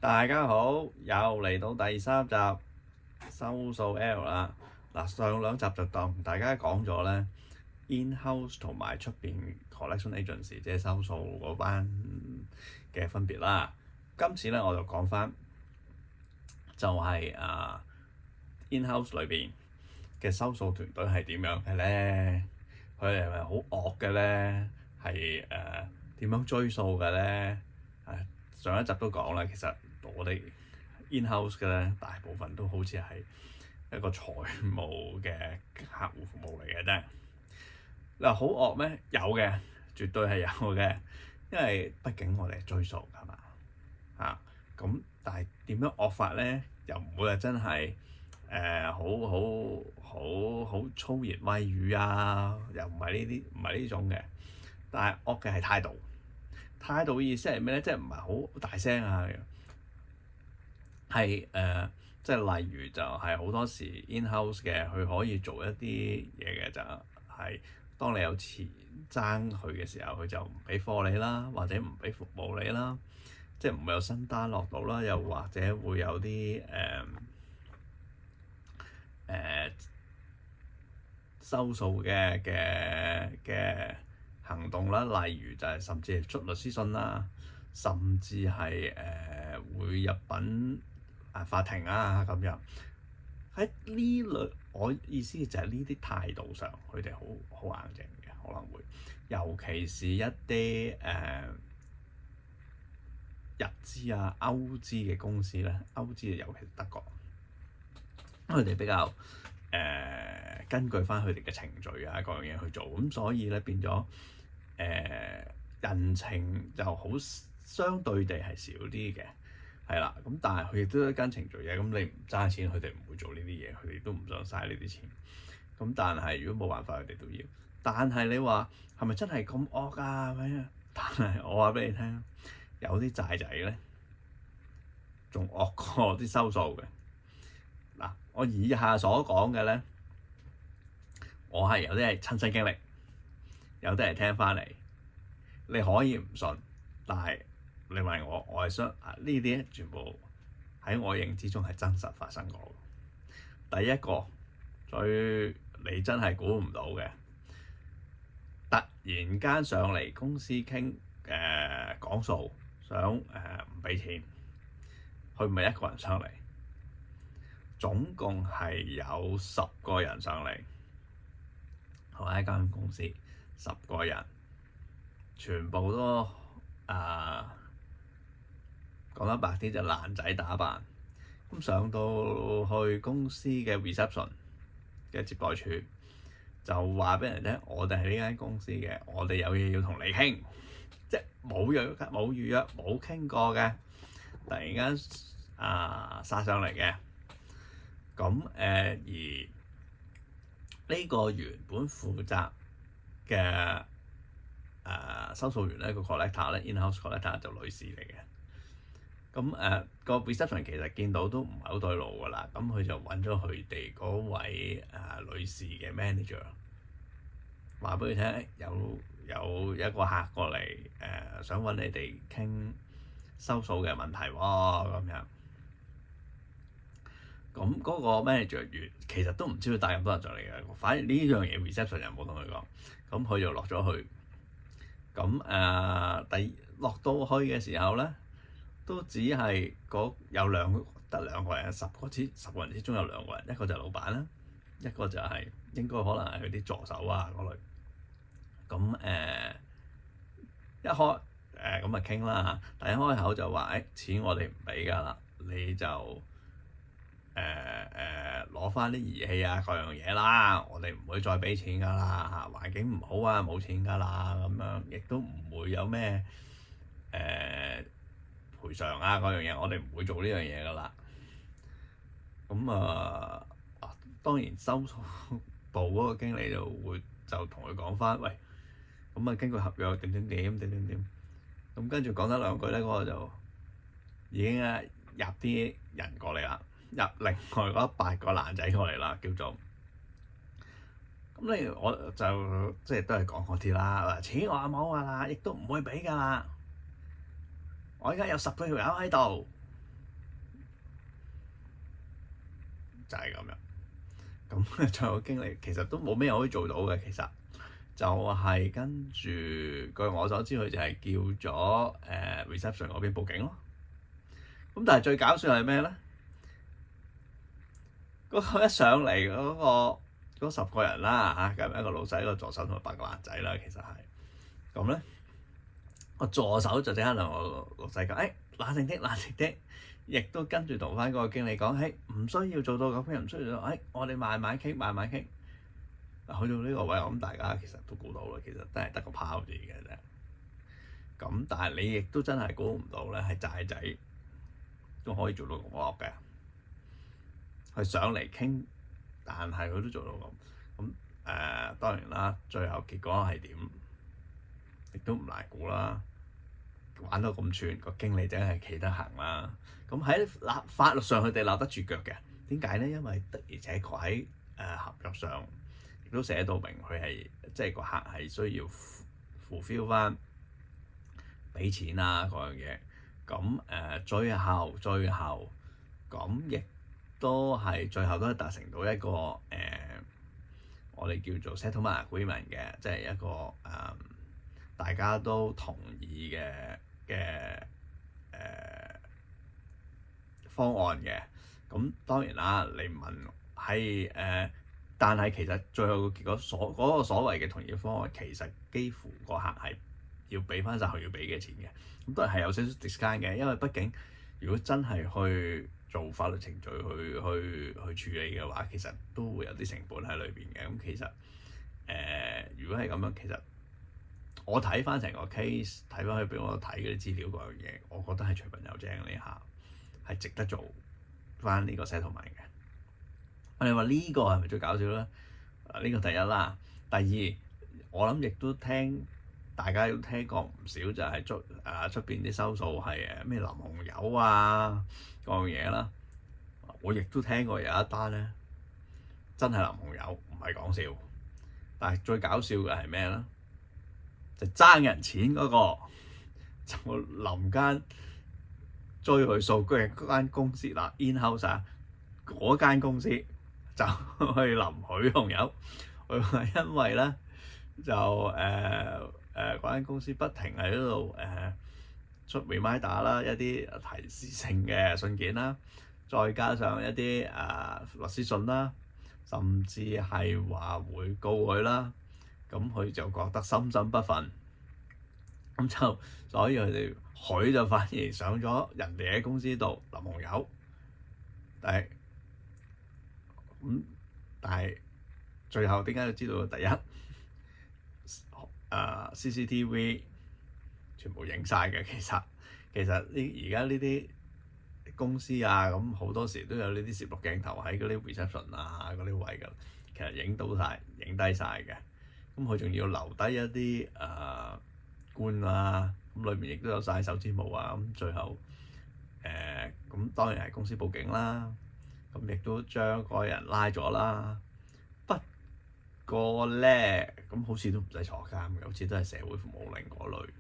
大家好，又嚟到第3集收數 L 啦。嗱，上2集就同大家講咗咧 in-house 同埋出邊 collection agency 即係收數嗰班嘅分別啦。今次咧我就講翻就係in-house 裏邊嘅收數團隊係點樣嘅咧？佢哋係咪好惡嘅咧？係點樣追數嘅咧？上一集都講啦，其實我哋 in-house 嘅咧，大部分都好似係一個財務嘅客戶服務嚟嘅啫。你話好惡咩？有嘅，絕對係有嘅，因為畢竟我哋係追數㗎嘛咁但係點樣惡法咧？又唔會係真係好粗言穢語啊，又唔係呢種嘅。但係惡嘅係態度。態度嘅意思係咩咧？即係唔係好大聲啊？係即係例如就係好多時 in-house 嘅，佢可以做一啲嘢嘅，就係當你有錢爭佢嘅時候，佢就唔俾貨你啦，或者唔俾服務你啦，即係唔會有新單落到啦，又或者會有啲收數嘅行動啦，例如就係甚至係出律師信啦，甚至係會入稟法庭啊咁樣。喺呢類，我意思就係呢啲態度上，佢哋好硬淨嘅，可能會，尤其是一啲日資啊、歐資嘅公司咧，歐資尤其是德國，佢哋比較根據翻佢哋嘅程序啊各樣嘢去做，咁所以咧變咗人情就好相對地係少啲嘅，係啦。咁但係佢亦都跟程序嘅，咁你唔揸錢，佢哋唔會做呢啲嘢，佢哋都唔想嘥呢啲錢。咁但係如果冇辦法，佢哋都要。但係你話係咪真係咁惡啊？但係我話俾你聽，有啲債仔咧仲惡過啲收數嘅。嗱，我以下所講嘅咧，我係有啲係親身經歷，有啲係聽翻嚟。你可以唔信，但係你問我，我係相呢啲全部喺我認知中係真實發生過。第一個你真係估唔到嘅，突然間上嚟公司傾講數，想唔俾錢，佢唔係一個人上嚟，總共係有10個人上嚟，同一間公司10個人。全部都講得白啲就爛仔打扮，咁上到去公司嘅 reception 嘅接待處，就話俾人聽，我哋係呢間公司嘅，我哋有嘢要同你傾，即係冇預約冇傾過嘅，突然間殺上嚟嘅。咁而呢個原本負責嘅收數員咧，個 collector 咧 in-house collector 就女士嚟嘅。咁個 reception 其實見到都唔係好對路㗎啦，咁佢就揾咗佢哋嗰位女士嘅 manager， 話俾佢聽，有一個客過嚟想揾你哋傾收數嘅問題喎，咁樣。咁嗰個 manager 其實都唔知佢帶咁多人上嚟嘅，反而呢樣嘢 reception 又冇同佢講，咁佢就落咗去。咁落到去嘅時候咧，都只係得兩個人，10個人之中有2個人，一個就係老闆啦，一個就係應該可能係佢啲助手啊嗰類。咁一開咁咪傾啦，但一開口就話錢我哋唔俾㗎啦，你就攞翻啲儀器啊各樣嘢啦，我哋唔會再俾錢㗎啦嚇，環境唔好啊冇錢㗎啦，咁樣亦都唔會有咩賠償啊各樣嘢，我哋唔會做呢樣嘢㗎啦。咁當然收數部嗰個經理就同佢講翻，喂，咁根據合約點，咁跟住講得2句咧，嗰個就已經入啲人過嚟啦。入另外嗰8個爛仔過嚟啦，叫做咁我就即係都係講嗰啲啦。錢我冇㗎啦，亦都唔會俾㗎啦。我而家有10個條友喺度，就係咁樣。咁最後經理其實都冇咩可以做到嘅，其實就係跟住據我所知，佢就係叫咗reception 嗰邊報警咯。咁但係最搞笑係咩咧？嗰個一上嚟嗰 10個人啦嚇，咁一個老細、一個助手同埋8個爛仔啦，其實係咁咧。個助手就即刻同我老細講：冷靜啲，冷靜啲。亦都跟住同翻嗰個經理講：唔需要做到咁樣，唔需要做。我哋慢慢傾，慢慢傾。去到呢個位，我諗大家其實都估到啦，其實真係得個拋字嘅啫。咁但係你亦都真係估唔到咧，係債仔都可以做到咁惡嘅。佢上嚟傾，但係佢都做到咁。咁當然啦，最後結果係點，亦都唔難估啦。玩到咁串，個經理真係企得行啦。咁喺法律上，佢哋立得住腳嘅。點解咧？因為的而且確喺合約上亦都寫到明，佢係即係個客係需要 fulfill 翻俾錢啊嗰樣嘢。咁最後咁亦都係最後都係達成到一個我哋叫做 settlement agreement 嘅，即係一個大家都同意嘅方案嘅。咁當然啦，你問係但係其實最後個結果嗰個所謂嘅同意方案，其實幾乎個客係要俾翻晒佢要俾嘅錢嘅。咁當然係有少少 discount 嘅，因為畢竟如果真係去做法律程序去處理嘅話，其實都會有啲成本喺裏邊嘅。咁其實如果係咁樣，其實我睇翻成個 case，睇翻佢俾我睇嗰啲資料嗰樣嘢，我覺得係隨份有正呢下係值得做翻呢個 settlement 嘅。我哋話呢個係咪最搞笑咧？呢個第一啦，第二我諗亦都大家都聽過唔少，就係出邊啲收數係咩淋紅油啊嗰樣嘢啦。我亦都聽過有一單咧，真係淋紅油，唔係講笑。但係最搞笑嘅係咩咧？就爭人錢嗰個就臨間追佢數據嗰間公司嗱 in-house 嗰間公司就去淋佢紅油。佢話因為咧就嗰間公司不停喺度出 reminder 啦，一啲提示性嘅信件啦，再加上一啲律師信啦，甚至係話會告佢啦。咁佢就覺得心心不忿，咁就所以佢就反而上咗人哋喺公司度淋紅油。但係最後點解要知道？第一CCTV 全部影晒嘅。其實而家呢啲公司啊，咁好多時都有呢啲攝錄鏡頭喺嗰啲 reception 啊嗰啲位㗎，其實影低晒嘅。咁佢仲要留低一啲罐啊，咁裏面亦都有晒手指模啊。咁最後咁當然係公司報警啦，咁亦都將嗰個人拉咗啦。不過咧，咁好似都唔使坐監嘅，好似都係社會服務令嗰類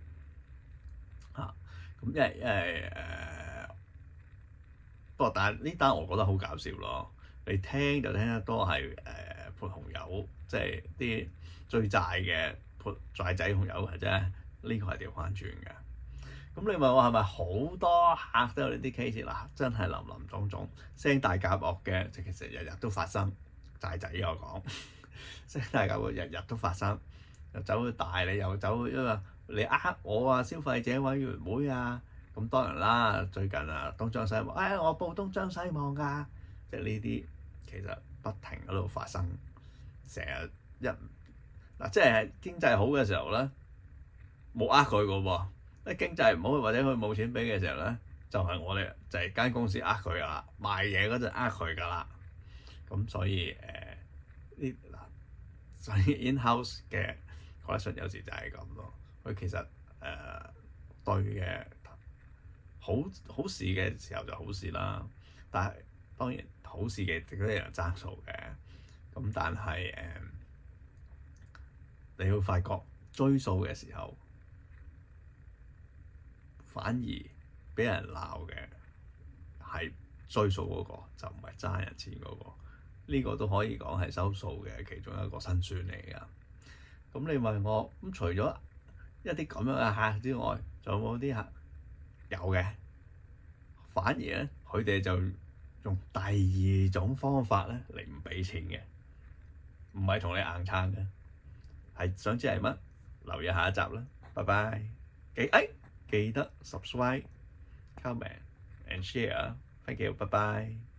嚇。咁因為不過但係呢單我覺得好搞笑咯。你聽就聽得多係潑紅油，即係啲追債嘅潑債仔紅油嘅啫。呢個係調翻轉嘅。咁你問我係咪好多客都有呢啲 case 嗱？真係林林總總，聲大夾惡嘅，其實日日都發生。債仔我講聲大夾惡，日日都發生，又走去大你，又走因為你我啊，消費者委員會啊。咁當然啦，最近東張西望，我報東張西望㗎，即係呢啲其實不停喺度發生，成日即係經濟好嘅時候咧，冇佢㗎喎。一經濟唔好或者佢冇錢俾嘅時候咧，就係間公司佢㗎啦，賣嘢嗰陣佢㗎啦。咁所以所以 in-house 嘅 collection 有時就係咁咯。佢其實對嘅好事嘅時候就好事啦，但係當然好事嘅亦都有人爭數嘅。咁但係你會發覺追數嘅時候，反而俾人鬧嘅係追數嗰個，就唔係爭人錢嗰個。呢個都可以講係收數嘅其中一個辛酸嚟㗎。咁你問我咁除咗一啲咁樣嘅客之外，仲有冇啲客？有嘅，反而咧佢哋就用第二種方法咧嚟唔俾錢嘅，唔係同你硬撐嘅，係想知係乜？留意下一集啦，拜拜。記得 subscribe、comment and share，thank you，拜拜。